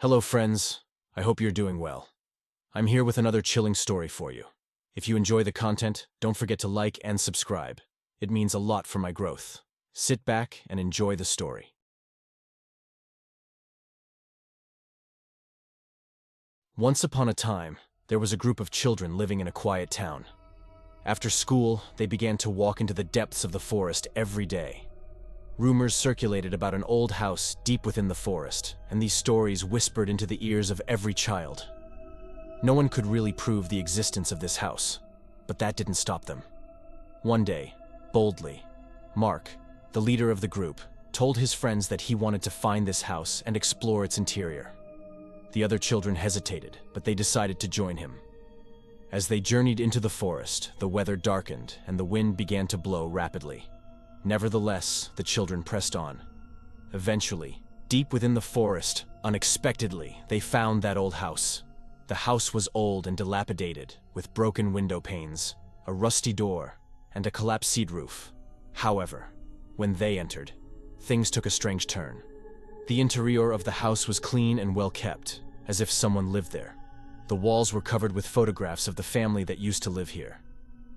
Hello friends, I hope you're doing well. I'm here with another chilling story for you. If you enjoy the content, don't forget to like and subscribe. It means a lot for my growth. Sit back and enjoy the story. Once upon a time, there was a group of children living in a quiet town. After school, they began to walk into the depths of the forest every day. Rumors circulated about an old house deep within the forest, and these stories whispered into the ears of every child. No one could really prove the existence of this house, but that didn't stop them. One day, boldly, Mark, the leader of the group, told his friends that he wanted to find this house and explore its interior. The other children hesitated, but they decided to join him. As they journeyed into the forest, the weather darkened and the wind began to blow rapidly. Nevertheless, the children pressed on. Eventually, deep within the forest, unexpectedly, they found that old house. The house was old and dilapidated, with broken window panes, a rusty door, and a collapsed roof. However, when they entered, things took a strange turn. The interior of the house was clean and well kept, as if someone lived there. The walls were covered with photographs of the family that used to live here.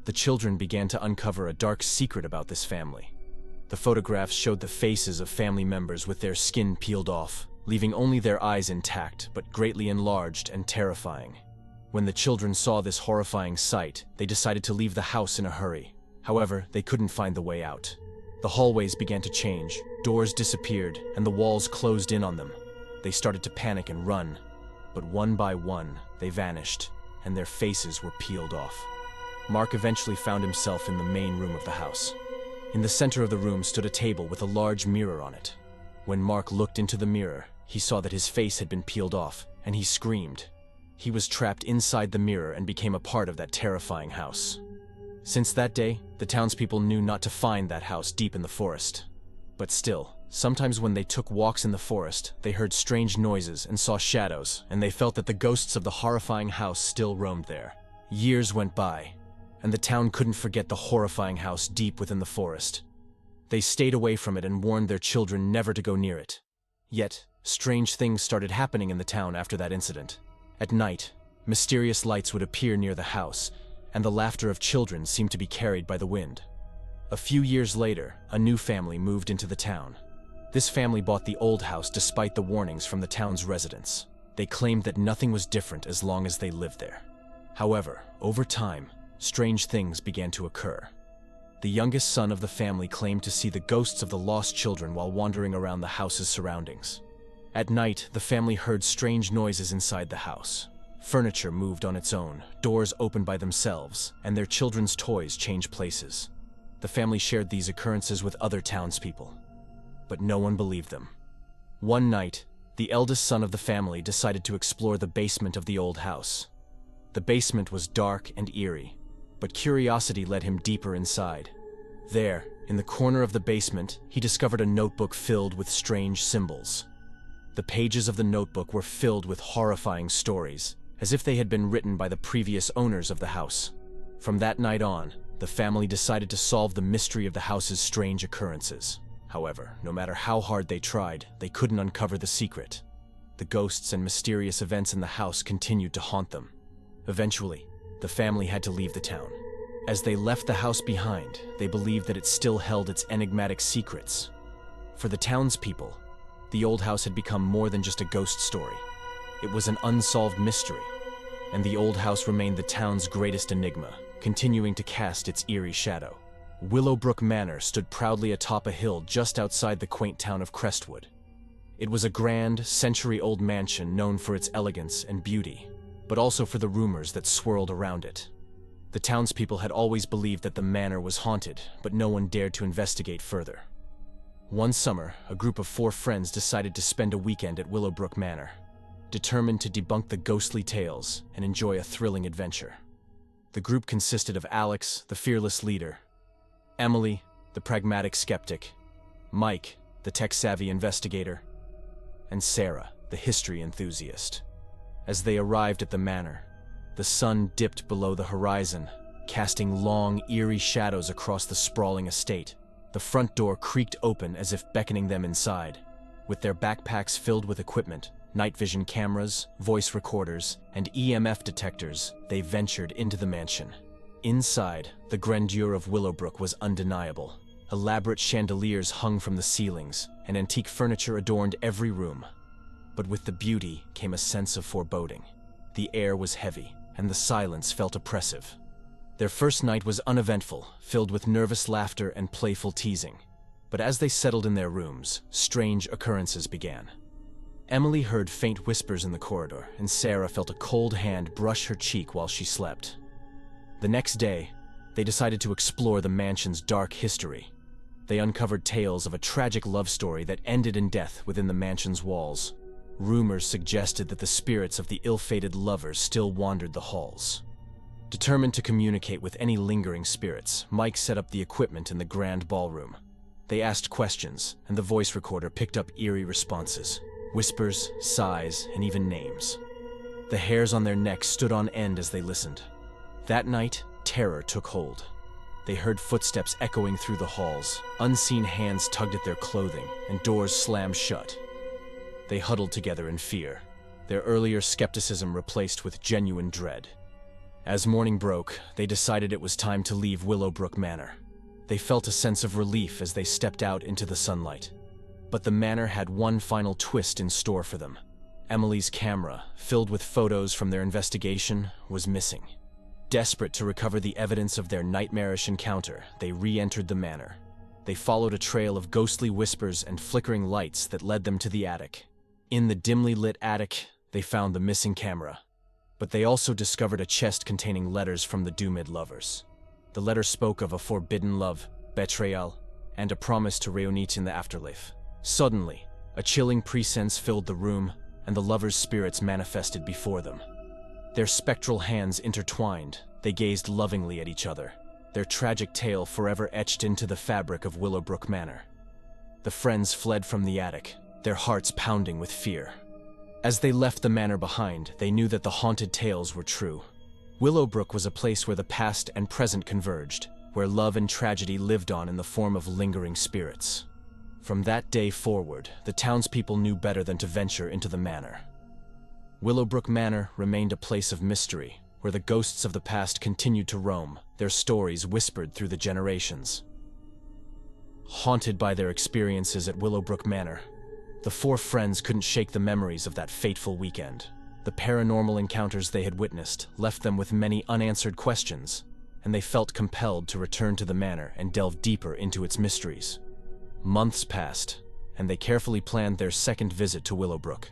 The children began to uncover a dark secret about this family. The photographs showed the faces of family members with their skin peeled off, leaving only their eyes intact, but greatly enlarged and terrifying. When the children saw this horrifying sight, they decided to leave the house in a hurry. However, they couldn't find the way out. The hallways began to change, doors disappeared, and the walls closed in on them. They started to panic and run, but one by one, they vanished, and their faces were peeled off. Mark eventually found himself in the main room of the house. In the center of the room stood a table with a large mirror on it. When Mark looked into the mirror, he saw that his face had been peeled off, and he screamed. He was trapped inside the mirror and became a part of that terrifying house. Since that day, the townspeople knew not to find that house deep in the forest. But still, sometimes when they took walks in the forest, they heard strange noises and saw shadows, and they felt that the ghosts of the horrifying house still roamed there. Years went by, and the town couldn't forget the horrifying house deep within the forest. They stayed away from it and warned their children never to go near it. Yet, strange things started happening in the town after that incident. At night, mysterious lights would appear near the house, and the laughter of children seemed to be carried by the wind. A few years later, a new family moved into the town. This family bought the old house despite the warnings from the town's residents. They claimed that nothing was different as long as they lived there. However, over time, strange things began to occur. The youngest son of the family claimed to see the ghosts of the lost children while wandering around the house's surroundings. At night, the family heard strange noises inside the house. Furniture moved on its own, doors opened by themselves, and their children's toys changed places. The family shared these occurrences with other townspeople, but no one believed them. One night, the eldest son of the family decided to explore the basement of the old house. The basement was dark and eerie, but curiosity led him deeper inside. There, in the corner of the basement, he discovered a notebook filled with strange symbols. The pages of the notebook were filled with horrifying stories, as if they had been written by the previous owners of the house. From that night on, the family decided to solve the mystery of the house's strange occurrences. However, no matter how hard they tried, they couldn't uncover the secret. The ghosts and mysterious events in the house continued to haunt them. Eventually, the family had to leave the town. As they left the house behind, they believed that it still held its enigmatic secrets. For the townspeople, the old house had become more than just a ghost story. It was an unsolved mystery, and the old house remained the town's greatest enigma, continuing to cast its eerie shadow. Willowbrook Manor stood proudly atop a hill just outside the quaint town of Crestwood. It was a grand, century-old mansion known for its elegance and beauty, but also for the rumors that swirled around it. The townspeople had always believed that the manor was haunted, but no one dared to investigate further. One summer, a group of 4 friends decided to spend a weekend at Willowbrook Manor, determined to debunk the ghostly tales and enjoy a thrilling adventure. The group consisted of Alex, the fearless leader, Emily, the pragmatic skeptic, Mike, the tech-savvy investigator, and Sarah, the history enthusiast. As they arrived at the manor, the sun dipped below the horizon, casting long, eerie shadows across the sprawling estate. The front door creaked open as if beckoning them inside. With their backpacks filled with equipment, night vision cameras, voice recorders, and EMF detectors, they ventured into the mansion. Inside, the grandeur of Willowbrook was undeniable. Elaborate chandeliers hung from the ceilings, and antique furniture adorned every room. But with the beauty came a sense of foreboding. The air was heavy, and the silence felt oppressive. Their first night was uneventful, filled with nervous laughter and playful teasing. But as they settled in their rooms, strange occurrences began. Emily heard faint whispers in the corridor, and Sarah felt a cold hand brush her cheek while she slept. The next day, they decided to explore the mansion's dark history. They uncovered tales of a tragic love story that ended in death within the mansion's walls. Rumors suggested that the spirits of the ill-fated lovers still wandered the halls. Determined to communicate with any lingering spirits, Mike set up the equipment in the grand ballroom. They asked questions, and the voice recorder picked up eerie responses. Whispers, sighs, and even names. The hairs on their necks stood on end as they listened. That night, terror took hold. They heard footsteps echoing through the halls, unseen hands tugged at their clothing, and doors slammed shut. They huddled together in fear, their earlier skepticism replaced with genuine dread. As morning broke, they decided it was time to leave Willowbrook Manor. They felt a sense of relief as they stepped out into the sunlight. But the manor had one final twist in store for them. Emily's camera, filled with photos from their investigation, was missing. Desperate to recover the evidence of their nightmarish encounter, they re-entered the manor. They followed a trail of ghostly whispers and flickering lights that led them to the attic. In the dimly lit attic, they found the missing camera. But they also discovered a chest containing letters from the doomed lovers. The letter spoke of a forbidden love, betrayal, and a promise to reunite in the afterlife. Suddenly, a chilling presence filled the room, and the lovers' spirits manifested before them. Their spectral hands intertwined, they gazed lovingly at each other, their tragic tale forever etched into the fabric of Willowbrook Manor. The friends fled from the attic, their hearts pounding with fear. As they left the manor behind, they knew that the haunted tales were true. Willowbrook was a place where the past and present converged, where love and tragedy lived on in the form of lingering spirits. From that day forward, the townspeople knew better than to venture into the manor. Willowbrook Manor remained a place of mystery, where the ghosts of the past continued to roam, their stories whispered through the generations. Haunted by their experiences at Willowbrook Manor, the four friends couldn't shake the memories of that fateful weekend. The paranormal encounters they had witnessed left them with many unanswered questions, and they felt compelled to return to the manor and delve deeper into its mysteries. Months passed, and they carefully planned their second visit to Willowbrook.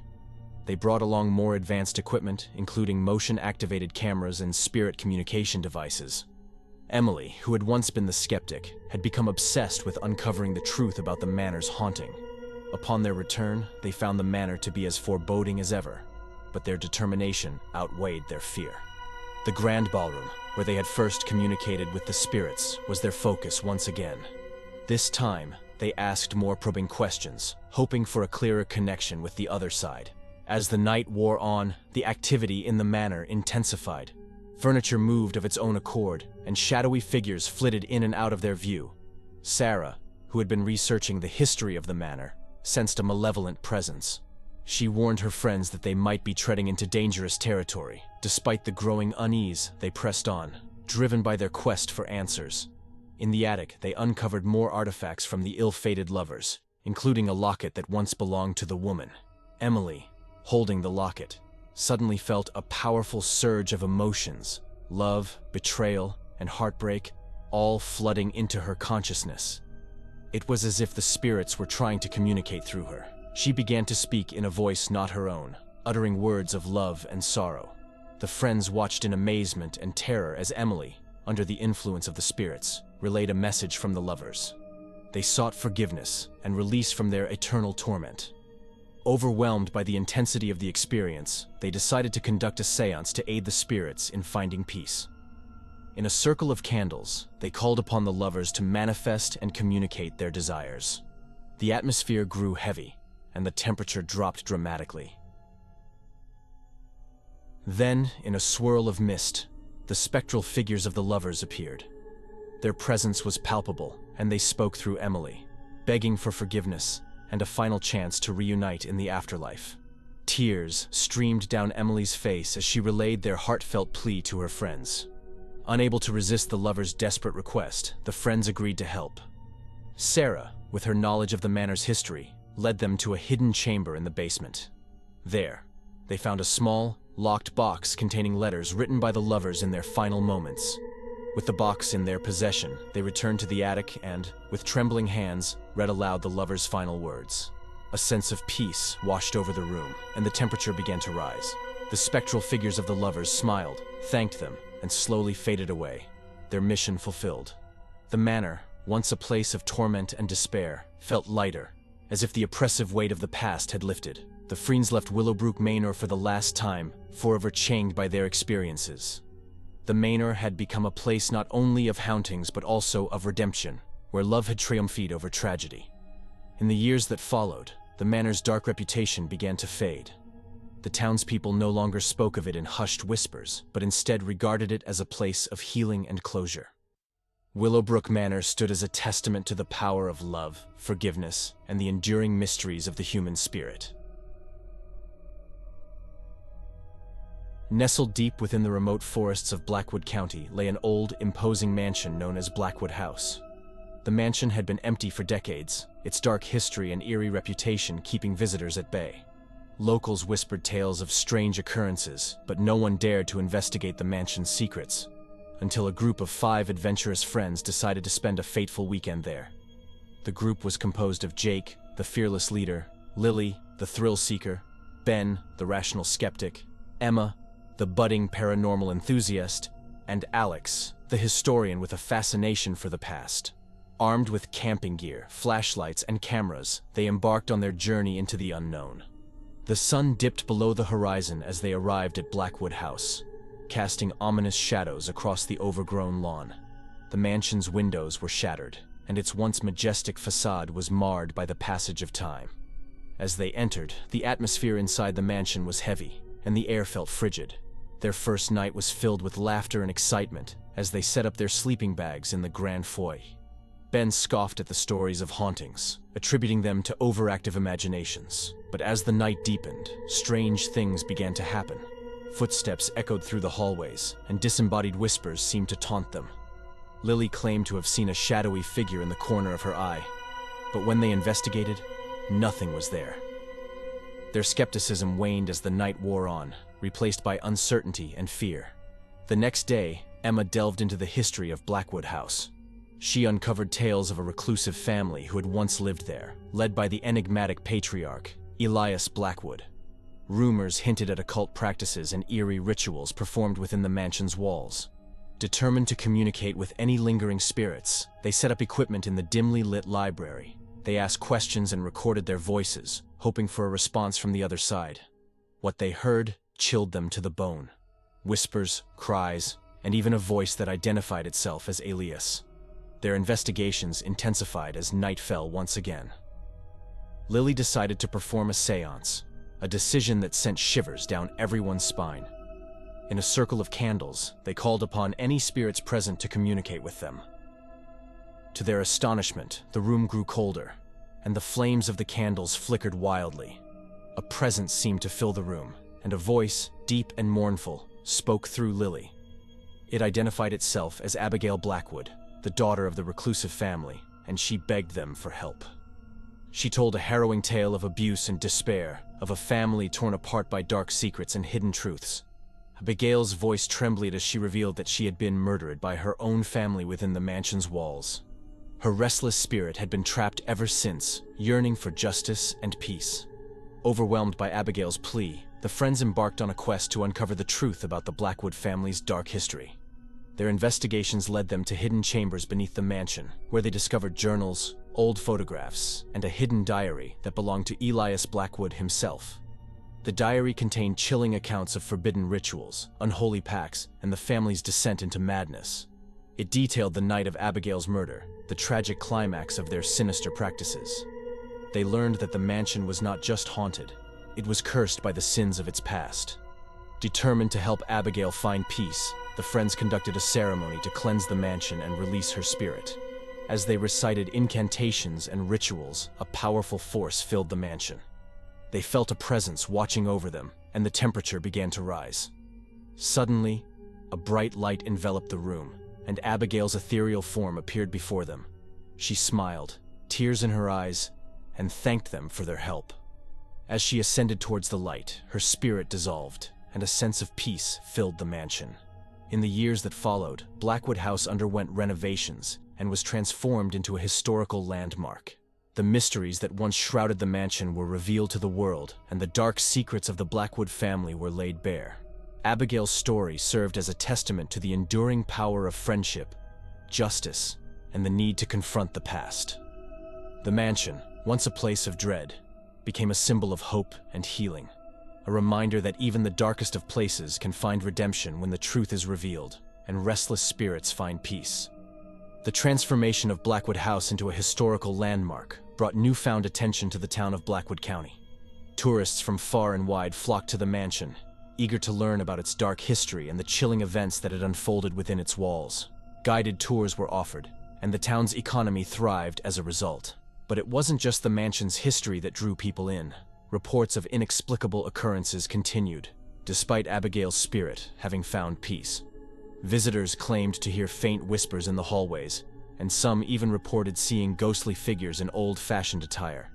They brought along more advanced equipment, including motion-activated cameras and spirit communication devices. Emily, who had once been the skeptic, had become obsessed with uncovering the truth about the manor's haunting. Upon their return, they found the manor to be as foreboding as ever, but their determination outweighed their fear. The grand ballroom, where they had first communicated with the spirits, was their focus once again. This time, they asked more probing questions, hoping for a clearer connection with the other side. As the night wore on, the activity in the manor intensified. Furniture moved of its own accord, and shadowy figures flitted in and out of their view. Sarah, who had been researching the history of the manor, sensed a malevolent presence. She warned her friends that they might be treading into dangerous territory. Despite the growing unease, they pressed on, driven by their quest for answers. In the attic, they uncovered more artifacts from the ill-fated lovers, including a locket that once belonged to the woman. Emily, holding the locket, suddenly felt a powerful surge of emotions, love, betrayal, and heartbreak, all flooding into her consciousness. It was as if the spirits were trying to communicate through her. She began to speak in a voice not her own, uttering words of love and sorrow. The friends watched in amazement and terror as Emily, under the influence of the spirits, relayed a message from the lovers. They sought forgiveness and release from their eternal torment. Overwhelmed by the intensity of the experience, they decided to conduct a seance to aid the spirits in finding peace. In a circle of candles, they called upon the lovers to manifest and communicate their desires. The atmosphere grew heavy, and the temperature dropped dramatically. Then, in a swirl of mist, the spectral figures of the lovers appeared. Their presence was palpable, and they spoke through Emily, begging for forgiveness and a final chance to reunite in the afterlife. Tears streamed down Emily's face as she relayed their heartfelt plea to her friends. Unable to resist the lovers' desperate request, the friends agreed to help. Sarah, with her knowledge of the manor's history, led them to a hidden chamber in the basement. There, they found a small, locked box containing letters written by the lovers in their final moments. With the box in their possession, they returned to the attic and, with trembling hands, read aloud the lovers' final words. A sense of peace washed over the room, and the temperature began to rise. The spectral figures of the lovers smiled, thanked them, and slowly faded away, their mission fulfilled. The manor, once a place of torment and despair, felt lighter, as if the oppressive weight of the past had lifted. The friends left Willowbrook Manor for the last time, forever chained by their experiences. The manor had become a place not only of hauntings but also of redemption, where love had triumphed over tragedy. In the years that followed, the manor's dark reputation began to fade. The townspeople no longer spoke of it in hushed whispers, but instead regarded it as a place of healing and closure. Willowbrook Manor stood as a testament to the power of love, forgiveness, and the enduring mysteries of the human spirit. Nestled deep within the remote forests of Blackwood County lay an old, imposing mansion known as Blackwood House. The mansion had been empty for decades, its dark history and eerie reputation keeping visitors at bay. Locals whispered tales of strange occurrences, but no one dared to investigate the mansion's secrets, until a group of 5 adventurous friends decided to spend a fateful weekend there. The group was composed of Jake, the fearless leader, Lily, the thrill seeker, Ben, the rational skeptic, Emma, the budding paranormal enthusiast, and Alex, the historian with a fascination for the past. Armed with camping gear, flashlights, and cameras, they embarked on their journey into the unknown. The sun dipped below the horizon as they arrived at Blackwood House, casting ominous shadows across the overgrown lawn. The mansion's windows were shattered, and its once majestic facade was marred by the passage of time. As they entered, the atmosphere inside the mansion was heavy, and the air felt frigid. Their first night was filled with laughter and excitement as they set up their sleeping bags in the grand foyer. Ben scoffed at the stories of hauntings, attributing them to overactive imaginations. But as the night deepened, strange things began to happen. Footsteps echoed through the hallways, and disembodied whispers seemed to taunt them. Lily claimed to have seen a shadowy figure in the corner of her eye, but when they investigated, nothing was there. Their skepticism waned as the night wore on, replaced by uncertainty and fear. The next day, Emma delved into the history of Blackwood House. She uncovered tales of a reclusive family who had once lived there, led by the enigmatic patriarch, Elias Blackwood. Rumors hinted at occult practices and eerie rituals performed within the mansion's walls. Determined to communicate with any lingering spirits, they set up equipment in the dimly lit library. They asked questions and recorded their voices, hoping for a response from the other side. What they heard chilled them to the bone. Whispers, cries, and even a voice that identified itself as Elias. Their investigations intensified as night fell once again. Lily decided to perform a séance, a decision that sent shivers down everyone's spine. In a circle of candles, they called upon any spirits present to communicate with them. To their astonishment, the room grew colder, and the flames of the candles flickered wildly. A presence seemed to fill the room, and a voice, deep and mournful, spoke through Lily. It identified itself as Abigail Blackwood, the daughter of the reclusive family, and she begged them for help. She told a harrowing tale of abuse and despair, of a family torn apart by dark secrets and hidden truths. Abigail's voice trembled as she revealed that she had been murdered by her own family within the mansion's walls. Her restless spirit had been trapped ever since, yearning for justice and peace. Overwhelmed by Abigail's plea, the friends embarked on a quest to uncover the truth about the Blackwood family's dark history. Their investigations led them to hidden chambers beneath the mansion, where they discovered journals, old photographs, and a hidden diary that belonged to Elias Blackwood himself. The diary contained chilling accounts of forbidden rituals, unholy pacts, and the family's descent into madness. It detailed the night of Abigail's murder, the tragic climax of their sinister practices. They learned that the mansion was not just haunted, it was cursed by the sins of its past. Determined to help Abigail find peace, the friends conducted a ceremony to cleanse the mansion and release her spirit. As they recited incantations and rituals, a powerful force filled the mansion. They felt a presence watching over them, and the temperature began to rise. Suddenly, a bright light enveloped the room, and Abigail's ethereal form appeared before them. She smiled, tears in her eyes, and thanked them for their help. As she ascended towards the light, her spirit dissolved, and a sense of peace filled the mansion. In the years that followed, Blackwood House underwent renovations and was transformed into a historical landmark. The mysteries that once shrouded the mansion were revealed to the world, and the dark secrets of the Blackwood family were laid bare. Abigail's story served as a testament to the enduring power of friendship, justice, and the need to confront the past. The mansion, once a place of dread, became a symbol of hope and healing, a reminder that even the darkest of places can find redemption when the truth is revealed and restless spirits find peace. The transformation of Blackwood House into a historical landmark brought newfound attention to the town of Blackwood County. Tourists from far and wide flocked to the mansion, eager to learn about its dark history and the chilling events that had unfolded within its walls. Guided tours were offered, and the town's economy thrived as a result. But it wasn't just the mansion's history that drew people in. Reports of inexplicable occurrences continued, despite Abigail's spirit having found peace. Visitors claimed to hear faint whispers in the hallways, and some even reported seeing ghostly figures in old-fashioned attire.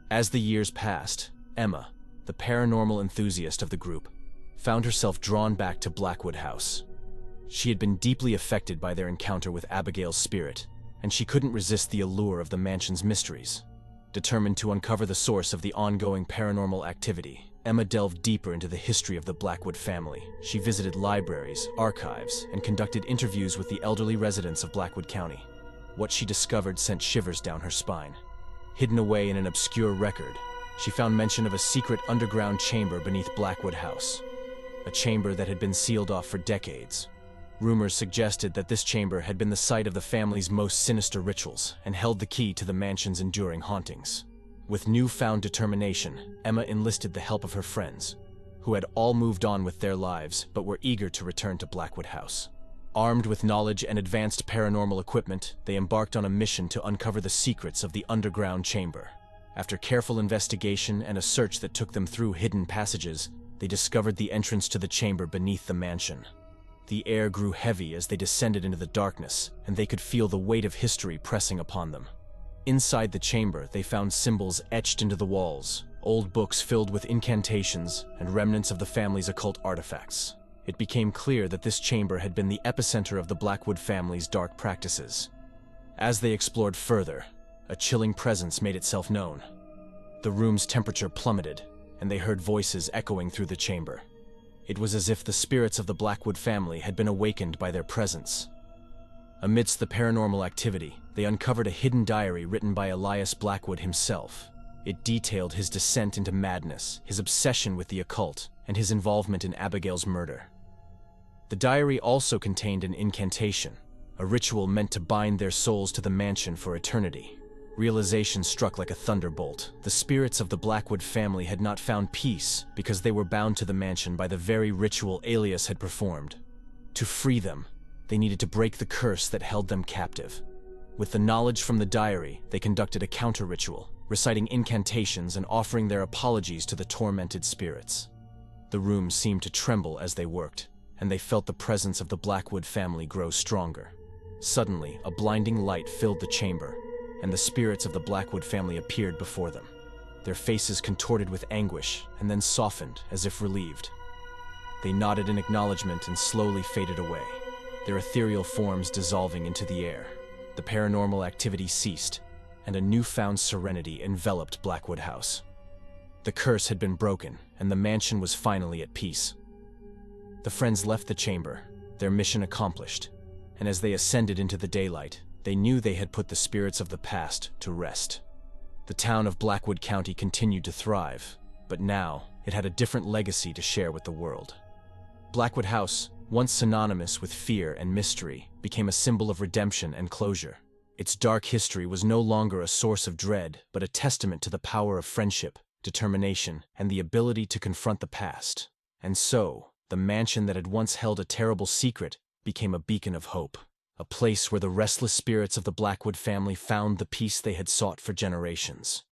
As the years passed, Emma, the paranormal enthusiast of the group, found herself drawn back to Blackwood House. She had been deeply affected by their encounter with Abigail's spirit, and she couldn't resist the allure of the mansion's mysteries. Determined to uncover the source of the ongoing paranormal activity, Emma delved deeper into the history of the Blackwood family. She visited libraries, archives, and conducted interviews with the elderly residents of Blackwood County. What she discovered sent shivers down her spine. Hidden away in an obscure record, she found mention of a secret underground chamber beneath Blackwood House, a chamber that had been sealed off for decades. Rumors suggested that this chamber had been the site of the family's most sinister rituals and held the key to the mansion's enduring hauntings. With newfound determination, Emma enlisted the help of her friends, who had all moved on with their lives but were eager to return to Blackwood House. Armed with knowledge and advanced paranormal equipment, they embarked on a mission to uncover the secrets of the underground chamber. After careful investigation and a search that took them through hidden passages, they discovered the entrance to the chamber beneath the mansion. The air grew heavy as they descended into the darkness, and they could feel the weight of history pressing upon them. Inside the chamber, they found symbols etched into the walls, old books filled with incantations, and remnants of the family's occult artifacts. It became clear that this chamber had been the epicenter of the Blackwood family's dark practices. As they explored further, a chilling presence made itself known. The room's temperature plummeted, and they heard voices echoing through the chamber. It was as if the spirits of the Blackwood family had been awakened by their presence. Amidst the paranormal activity, they uncovered a hidden diary written by Elias Blackwood himself. It detailed his descent into madness, his obsession with the occult, and his involvement in Abigail's murder. The diary also contained an incantation, a ritual meant to bind their souls to the mansion for eternity. Realization struck like a thunderbolt. The spirits of the Blackwood family had not found peace because they were bound to the mansion by the very ritual Elias had performed. To free them, they needed to break the curse that held them captive. With the knowledge from the diary, they conducted a counter-ritual, reciting incantations and offering their apologies to the tormented spirits. The room seemed to tremble as they worked, and they felt the presence of the Blackwood family grow stronger. Suddenly, a blinding light filled the chamber, and the spirits of the Blackwood family appeared before them. Their faces contorted with anguish and then softened as if relieved. They nodded in acknowledgement and slowly faded away, their ethereal forms dissolving into the air. The paranormal activity ceased, and a newfound serenity enveloped Blackwood House. The curse had been broken, and the mansion was finally at peace. The friends left the chamber, their mission accomplished, and as they ascended into the daylight, they knew they had put the spirits of the past to rest. The town of Blackwood County continued to thrive, but now it had a different legacy to share with the world. Blackwood House, once synonymous with fear and mystery, became a symbol of redemption and closure. Its dark history was no longer a source of dread, but a testament to the power of friendship, determination, and the ability to confront the past. And so, the mansion that had once held a terrible secret became a beacon of hope, a place where the restless spirits of the Blackwood family found the peace they had sought for generations.